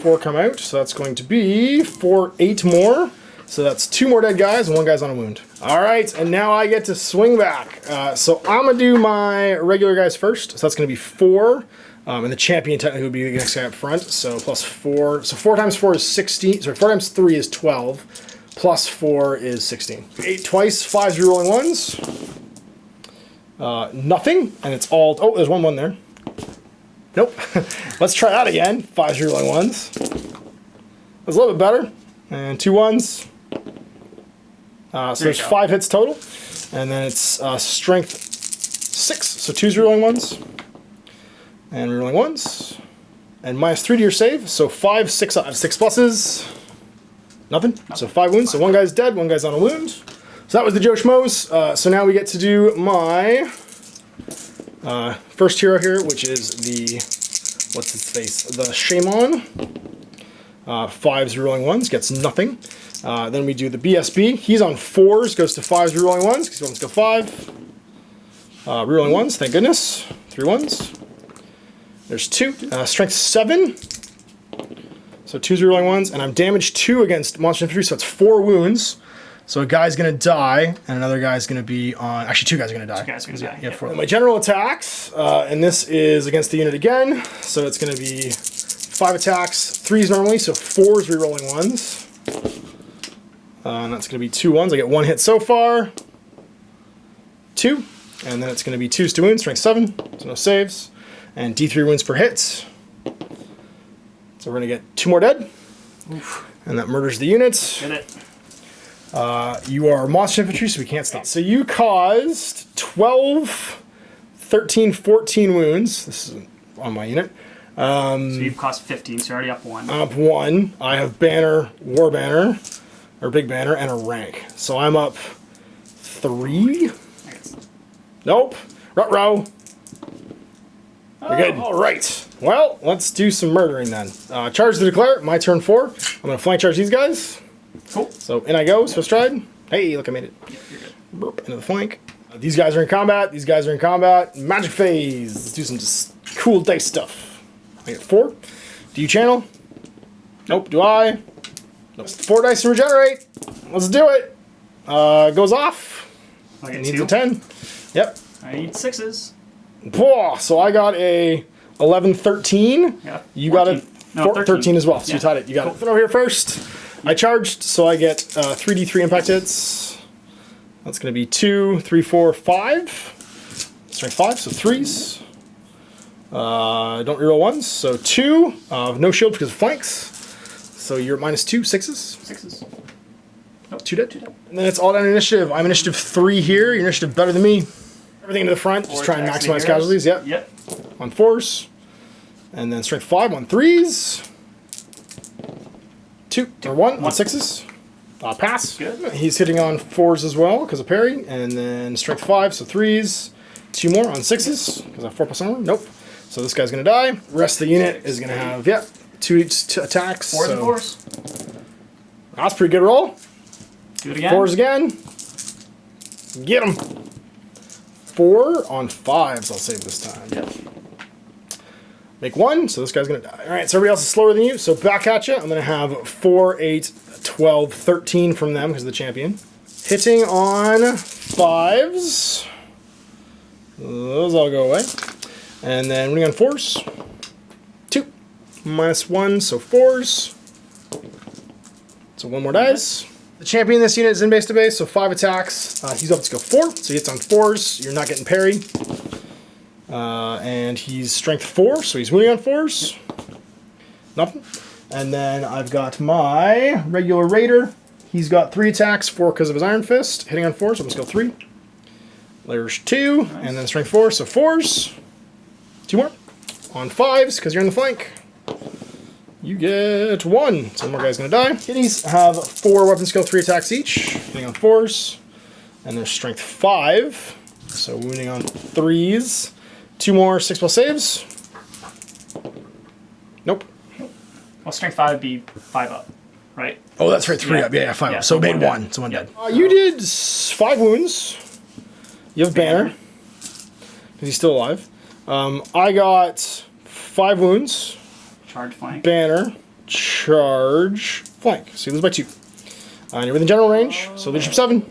4 come out, so that's going to be 8 more. So that's 2 more dead guys and 1 guy's on a wound. All right, and now I get to swing back. So I'm gonna do my regular guys first. So that's gonna be 4, and the champion technically would be the next guy up front. So plus 4. So 4 times 4 is 16. Sorry, 4 times 3 is 12. Plus 4 is 16. 8 twice. 5s rerolling 1s. Nothing, and it's all. Oh, there's 1 there. Nope. Let's try that again. 5s rerolling 1s. That's a little bit better. And 2 1s. So there's 5 hits total. And then it's strength 6. So 2's rerolling 1s. And rerolling 1s. And -3 to your save. So 5, 6 pluses. Nothing. So 5 wounds. So 1 guy's dead, 1 guy's on a wound. So that was the Joe Schmoes. So now we get to do my first hero here, which is the, what's his face? The Shaman. 5's rerolling 1s, gets nothing. Then we do the BSB. He's on 4s, goes to 5's rerolling 1s, because he wants to go 5. Rerolling 1s, thank goodness. 3 1s. There's 2. Strength 7. So 2's rerolling 1s, and I'm damage 2 against monster infantry, so it's 4 wounds. So a guy's going to die, and another guy's going to be on... Actually, 2 guys are going to die. 2 guys are going to die. Yeah, 4. My general attacks, and this is against the unit again, so it's going to be 5 attacks, 3s normally, so 4's rerolling 1s. And that's going to be 2 1s. I get 1 hit so far. 2. And then it's going to be 2s to wound, strength 7, so no saves. And D3 wounds per hit. So we're going to get 2 more dead. Oof. And that murders the unit. Get it. You are monster infantry, so we can't stop. So you caused 12, 13, 14 wounds. This is on my unit. So you've cost 15, so you're already up 1. I'm up 1. I have banner, war banner, or big banner, and a rank. So I'm up 3. Nope. Ruh-roh. You're good. All right. Well, let's do some murdering then. Charge to declare. My turn 4. I'm going to flank charge these guys. Cool. So in I go, Swift Stride. Hey, look, I made it. Yeah, you're good. Burp, into the flank. These guys are in combat. These guys are in combat. Magic phase. Let's do some just cool dice stuff. I get 4. Do you channel? Nope. Do I? Nope. 4 dice to regenerate. Let's do it. Goes off. I get Needs 2. a 10. Yep. I need 6s. Whoa, so I got a 11, 13. Yeah. You 14. got a No, 13 as well. So Yeah. you tied it. You got Cool. it. Throw here first. I charged, so I get 3d3 impact hits. That's going to be 2, 3, 4, 5. Strength 5, so 3s. Don't reroll 1s, so 2. No shield because of flanks. So you're -2, 6s. 6s. Nope, 2 dead. And then it's all down initiative. I'm initiative 3 here. Your initiative better than me. Everything to the front. Just try and maximize casualties. Yep. Yep. On 4s. And then strength 5 on 3s. 2 or 1 on 6s. Pass. Good. He's hitting on 4s as well because of parry. And then strength 5, so 3s. 2 more on 6s because I have 4+ armor. Nope. So this guy's going to die. Rest of the unit is going to have, 2 attacks. 4s and 4s. That's a pretty good roll. Do it again. 4s again. Get him. 4 on 5s, I'll save this time. Yep. Make 1, so this guy's going to die. All right, so everybody else is slower than you, so back at you. I'm going to have 4, 8, 12, 13 from them because of the champion. Hitting on 5s. Those all go away. And then winning on 4s. 2. -1, so 4s. So 1 more dies. The champion in this unit is in base to base, so 5 attacks. He's up to go 4, so he hits on 4s. You're not getting parry. And he's strength 4, so he's winning on 4s. Nothing. And then I've got my regular raider. He's got 3 attacks, 4 because of his Iron Fist. Hitting on 4s, so let's go 3. There's 2, nice. And then strength 4, so 4s. 2 more. On 5s, because you're in the flank. You get 1. So one more guy's going to die. Kitties have 4 weapon skill, 3 attacks each. Hitting on 4s. And there's strength 5. So wounding on 3s. 2 more 6+ saves. Nope. Well, strength 5 would be 5 up, right? Oh, that's right. 3 up. Yeah, 5 up. So made 1. So 1 dead. You did 5 wounds. You have banner. Because he's still alive. I got 5 wounds. Charge flank. Banner. Charge. Flank. So you lose by 2. And you're within general range. So leadership 7.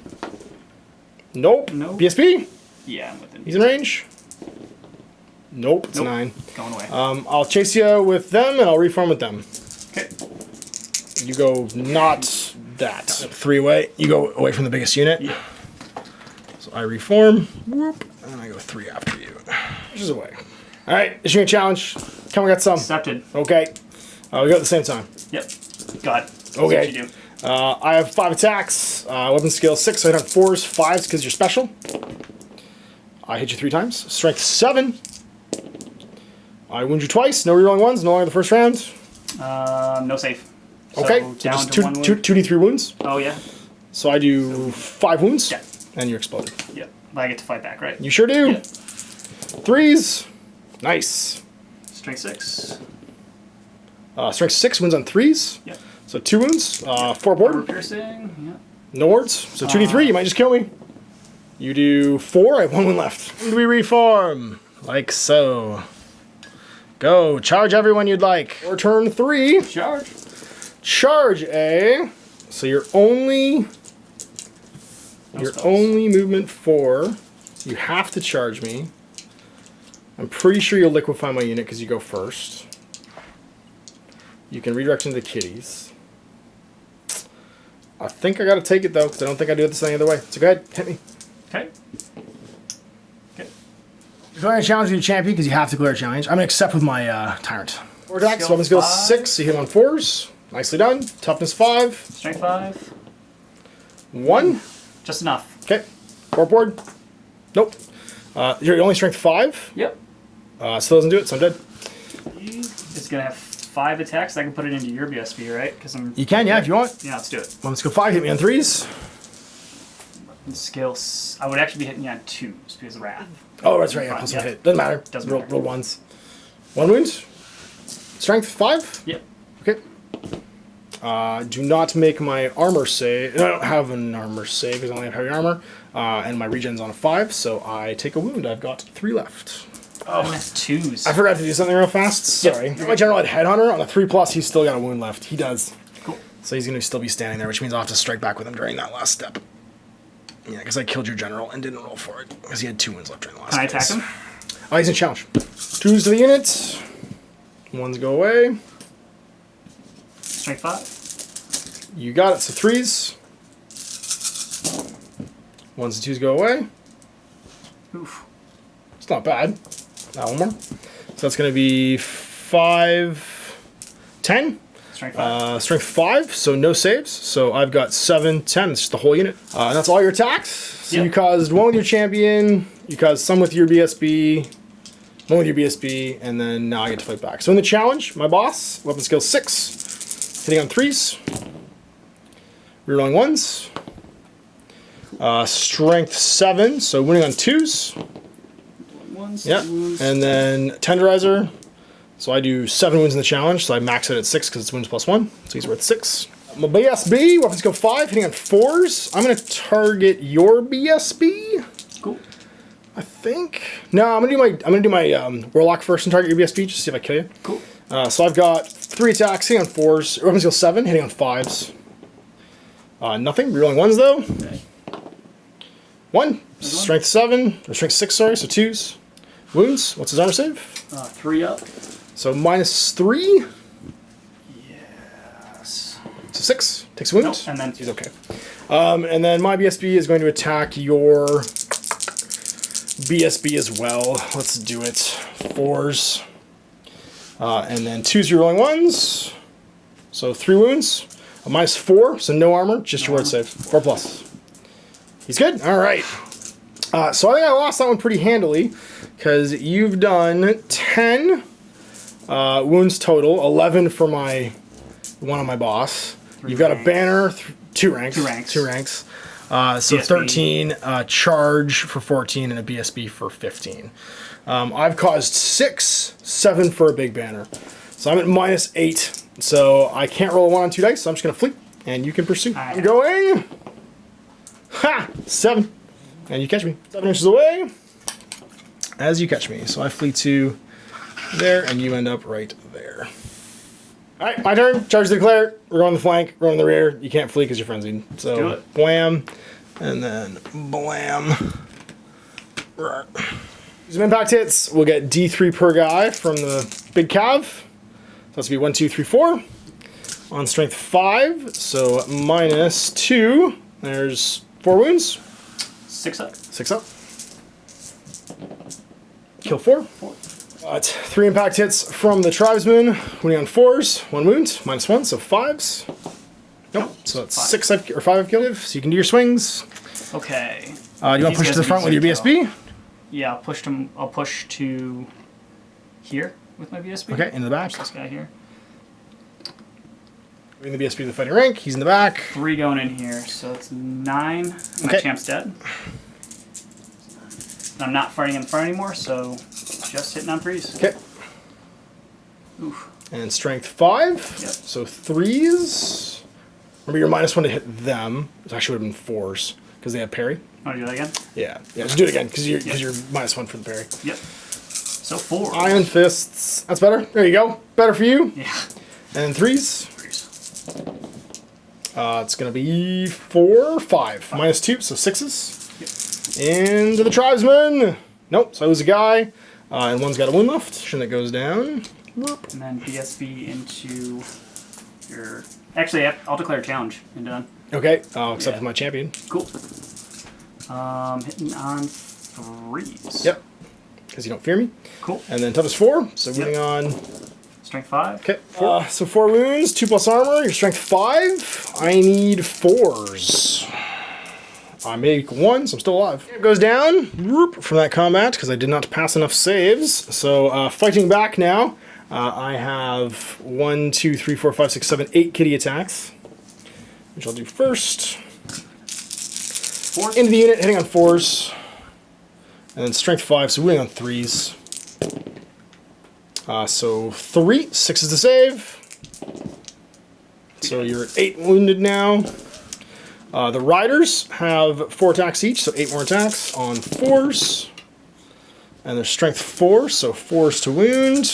Nope. Nope. BSB. Yeah, I'm within. He's in range. Nope. It's 9. Going away. I'll chase you with them and I'll reform with them. Okay. You go not that. 3 away. You go away from the biggest unit. Yeah. So I reform. Whoop. And I go 3 after you. Which is away. Alright, issue a challenge. Come on, got some. Accepted. Okay. We go at the same time. Yep. Go ahead. Okay. What you do. I have 5 attacks. Weapon skill 6, so I hit on 4s, 5s because you're special. I hit you 3 times. Strength 7. I wound you twice. No rerolling ones. No longer the first round. No save. Okay. So So down just to 1 wound. 2d3 wounds. Oh, yeah? So I do 5 wounds. Yeah. And you're exploded. Yep. But I get to fight back, right? You sure do. Yeah. 3s. Nice. Strength 6. Strength 6 wounds on 3s. Yep. So 2 wounds. 4 Armor board. piercing. Yep. No wards. So 2d3. You might just kill me. You do 4. I have 1 wound left. And we reform. Like so. Go. Charge everyone you'd like. Or turn 3. Charge. Charge A. So you're only movement 4. You have to charge me. I'm pretty sure you'll liquefy my unit because you go first. You can redirect into the kitties. I think I gotta take it though, because I don't think I do it any other way. So go ahead, hit me. Okay. Okay. You're going to challenge your champion because you have to clear a challenge. I'm gonna accept with my tyrant. 4 attacks, Skill weapon skill 5. 6, so you hit on 4s. Nicely done. Toughness 5. Strength 5. 1. Just enough. Okay. 4 board. Nope. You're only strength 5. Yep. Still doesn't do it, so I'm dead. It's going to have 5 attacks. I can put it into your BSB, right? Because I'm. You can, yeah, if you want. Yeah, let's do it. Weapon skill 5, hit me on 3s. Skills. I would actually be hitting you on 2s because of Wrath. Oh, that's right, yeah, plus 1 Yep. hit. Doesn't matter. Doesn't roll, matter. roll ones. 1 wound. Strength 5. Yep. Okay. Do not make my armor save. I don't have an armor save because I only have heavy armor. And my regen's on a 5, so I take a wound. I've got 3 left. Oh, that's 2s. I forgot to do something real fast. Sorry. My general had Headhunter on a 3+. He's still got a wound left. He does. Cool. So he's going to still be standing there, which means I'll have to strike back with him during that last step. Yeah, because I killed your general and didn't roll for it because he had 2 wounds left during the last Can I attack phase. him? Oh, he's in challenge. 2s to the unit. 1s go away. Strength 5. You got it. So 3s. 1s and 2s go away. Oof. It's not bad. Now 1 more. So that's going to be 5, 10. Strength 5. Strength 5, so no saves. So I've got 7, 10. It's just the whole unit. And that's all your attacks. So Yep. you caused 1 with your champion, you caused some with your BSB, 1 with your BSB, and then now I get to fight back. So in the challenge, my boss, weapon skill 6, hitting on 3s, rerolling 1s, strength 7, so winning on 2s. 1s. Yeah, and then tenderizer. So I do 7 wounds in the challenge, so I max it at 6 because it's wounds plus 1. So he's worth 6. My BSB, weapon skill 5, hitting on 4s. I'm going to target your BSB. Cool. I think. No, I'm gonna do my warlock first and target your BSB just to see if I kill you. Cool. So I've got 3 attacks, hitting on 4s. Weapon skill 7, hitting on 5s. Nothing. Rerolling 1s though. Okay. 1. Strength 7, or strength 6, sorry, so 2s. Wounds. What's his armor save? 3 up. So -3. Yes. So 6. Takes a wound. Nope, and then He's okay. And then my BSB is going to attack your BSB as well. Let's do it. 4s. And then 2s rolling 1s. So 3 wounds. A -4, so no armor, just your word save. 4+. He's good? Alright. So I think I lost that one pretty handily, because you've done 10 wounds total, 11 for one on my boss. You've got a banner, 2 ranks. 2 ranks. 2 ranks. So BSB. 13, charge for 14, and a BSB for 15. I've caused 6, 7 for a big banner. So I'm at -8. So I can't roll a 1 on 2 dice, so I'm just going to flee, and you can pursue. I'm going. Ha! 7. And you catch me. 7 inches away as you catch me. So I flee to there, and you end up right there. Alright, my turn. Charge to declare. We're on the flank. We're on the rear. You can't flee because you're frenzied. So, do it. Blam. And then blam. Some impact hits. We'll get D3 per guy from the big cav. So that's going to be 1, 2, 3, 4. On strength 5. So -2. There's 4 wounds. 6 up. 6 up. Kill 4. 3 impact hits from the tribesman. Winning on 4s. 1 wound. -1, so 5s. Nope. So it's 6 or 5 kill, so you can do your swings. Okay. Do you want to push to the front with your BSB? Yeah, I'll push to here with my BSB. Okay, into the back. Push this guy here. Bring the BSB to the fighting rank. He's in the back. 3 going in here, so it's 9. My Okay. champ's dead. I'm not fighting in the front anymore, so just hitting on 3s. Okay. Oof. And strength 5. Yep. So 3s. Remember, you're -1 to hit them. It actually would have been 4s because they have parry. Want to do that again? Yeah. Just do it again because you're -1 for the parry. Yep. So 4. Iron fists. That's better. There you go. Better for you. Yeah. And 3s. 3s. It's gonna be 4, 5. -2, so 6s. Yep. Into the tribesman. Nope. So I lose a guy, and one's got a wound left. Shouldn't it goes down. Whoop. And then BSB into your... Actually, I'll declare a challenge and done. Okay. Except Yeah. for my champion. Cool. Hitting on 3s. Yep. Because you don't fear me. Cool. And then toughest 4. So Yep. moving on. Strength 5. Okay. So 4 wounds, 2 plus armor. Your strength 5. I need 4s. I make 1, so I'm still alive. It goes down whoop, from that combat because I did not pass enough saves. So fighting back now, I have 1, 2, 3, 4, 5, 6, 7, 8 kitty attacks, which I'll do first. 4. Into the unit, hitting on 4s, and then strength 5, so winning on 3s. So 3, 6 is the save. So you're at 8 wounded now. The riders have 4 attacks each, so 8 more attacks on 4s. And there's strength 4, so 4s to wound.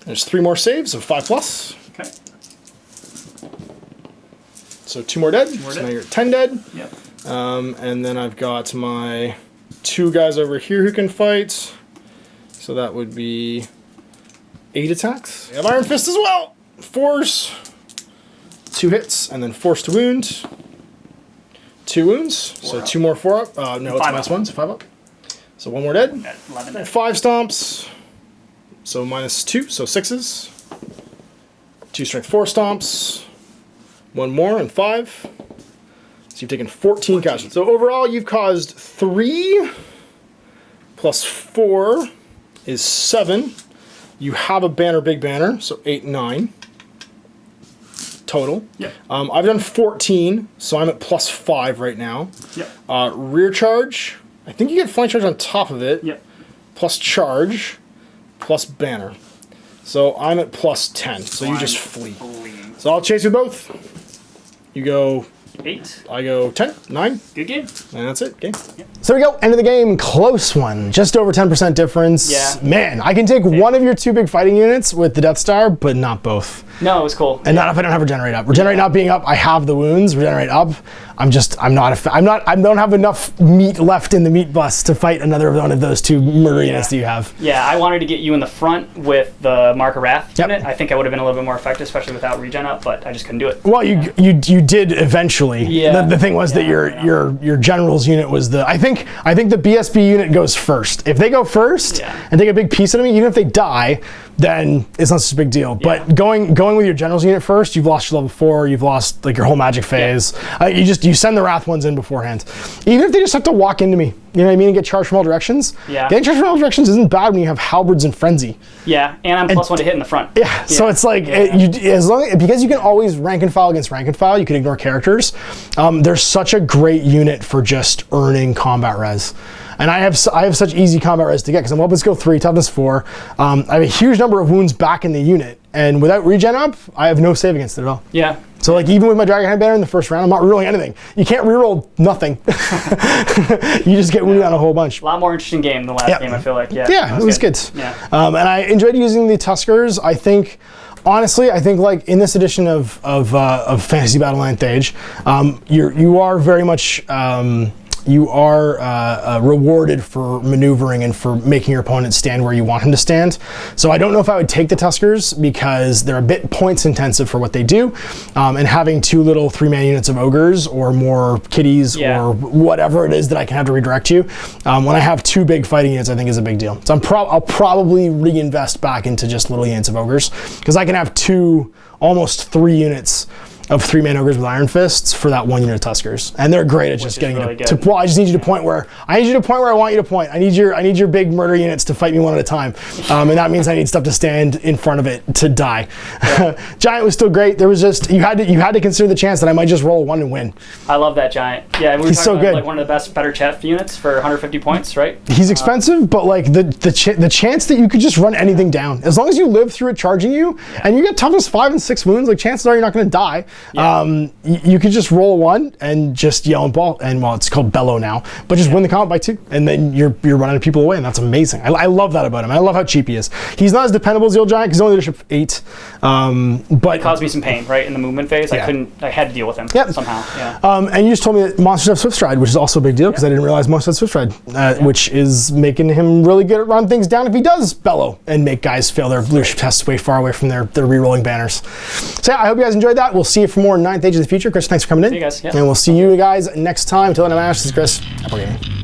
There's 3 more saves, so 5 plus. Okay. So 2 more dead. More So dead. now you're at 10 dead. Yep. And then I've got my 2 guys over here who can fight. So that would be 8 attacks. I have Iron Fist as well. 4s. 2 hits, and then force to wound. 2 wounds, so 2 more 4 up. No, it's -1, so 5 up. So 1 more dead. At 11 dead. 5 stomps, so -2, so 6s. 2 strength 4 stomps. 1 more, and 5. So you've taken 14 casualties. So overall, you've caused 3 plus 4 is 7. You have a banner, big banner, so 8, 9. Total. Yep. I've done 14, so I'm at +5 right now. Yep. Rear charge, I think you get flank charge on top of it. Yep. Plus charge, plus banner. So I'm at +10, so you just flee. Bleeding. So I'll chase you both. You go 8. I go 10, 9, Good game. and that's it. Game. So there we go, end of the game, close one. Just over 10% difference. Yeah. Man, I can take one of your 2 big fighting units with the Death Star, but not both. No, it was cool. And not if I don't have Regenerate up. Regenerate not being up, I have the wounds. Regenerate up, I don't have enough meat left in the meat bus to fight another one of those 2 murder units that you have. Yeah, I wanted to get you in the front with the Mark of Wrath Yep. unit. I think I would have been a little bit more effective, especially without regen up, but I just couldn't do it. Well, you did eventually. Yeah. The thing was that your general's unit was the. I think the BSB unit goes first. If they go first Yeah. and take a big piece of me, even if they die, then it's not such a big deal. Yeah. But going with your general's unit first, you've lost your level 4. You've lost like your whole magic phase. You send the Wrath ones in beforehand. Even if they just have to walk into me, you know what I mean, and get charged from all directions. Yeah. Getting charged from all directions isn't bad when you have halberds and frenzy. Yeah, and I'm +1 to hit in the front. Yeah, so it's like because you can always rank and file against rank and file, you can ignore characters. There's such a great unit for just earning combat res, and I have such easy combat res to get because I'm weapon skill 3, toughness 4. I have a huge number of wounds back in the unit, and without regen up, I have no save against it at all. Yeah. So like even with my Dragon Hand Banner in the first round, I'm not rerolling anything. You can't reroll nothing. You just get wounded on a whole bunch. A lot more interesting game than the last game, I feel like. Yeah, Yeah, it was good. Yeah. And I enjoyed using the Tuskers. I think, honestly, like in this edition of Fantasy Battle 9th Age, you are very much rewarded for maneuvering and for making your opponent stand where you want him to stand. So I don't know if I would take the Tuskers because they're a bit points intensive for what they do, and having 2 little 3-man units of ogres or more kitties or whatever it is that I can have to redirect you, when I have 2 big fighting units, I think is a big deal. So I'll probably reinvest back into just little units of ogres because I can have 2, almost 3 units of 3-man ogres with Iron Fists for that 1 unit of Tuskers, and they're great at just getting really to. Well, I just need you to point where I want you to point. I need your big murder units to fight me one at a time, and that means I need stuff to stand in front of it to die. Yeah. Giant was still great. There was just you had to consider the chance that I might just roll a 1 and win. I love that Giant. Yeah, we were He's talking so about good. like one of the best better chef units for 150 points, right? He's expensive, but like the chance that you could just run anything down, as long as you live through it charging you, and you get toughness 5 and 6 wounds, like chances are you're not going to die. Yeah. You could just roll a 1 and just yell and ball, and well, it's called bellow now, but just win the combat by 2, and then you're running people away, and that's amazing. I love that about him. I love how cheap he is. He's not as dependable as the old Giant because he's only leadership 8, but it caused me some pain right in the movement phase. Yeah. I had to deal with him somehow. Yeah. And you just told me that Monsters have Swift Stride, which is also a big deal because I didn't realize Monsters have Swift Stride, which is making him really good at running things down if he does bellow and make guys fail their leadership tests way far away from their re-rolling banners. So yeah, I hope you guys enjoyed that. We'll see you for more 9th Age of the Future. Chris, thanks for coming in. See you guys. Yeah. And we'll see you guys next time. Until then, I'm Ash. This is Chris. Apple Gaming.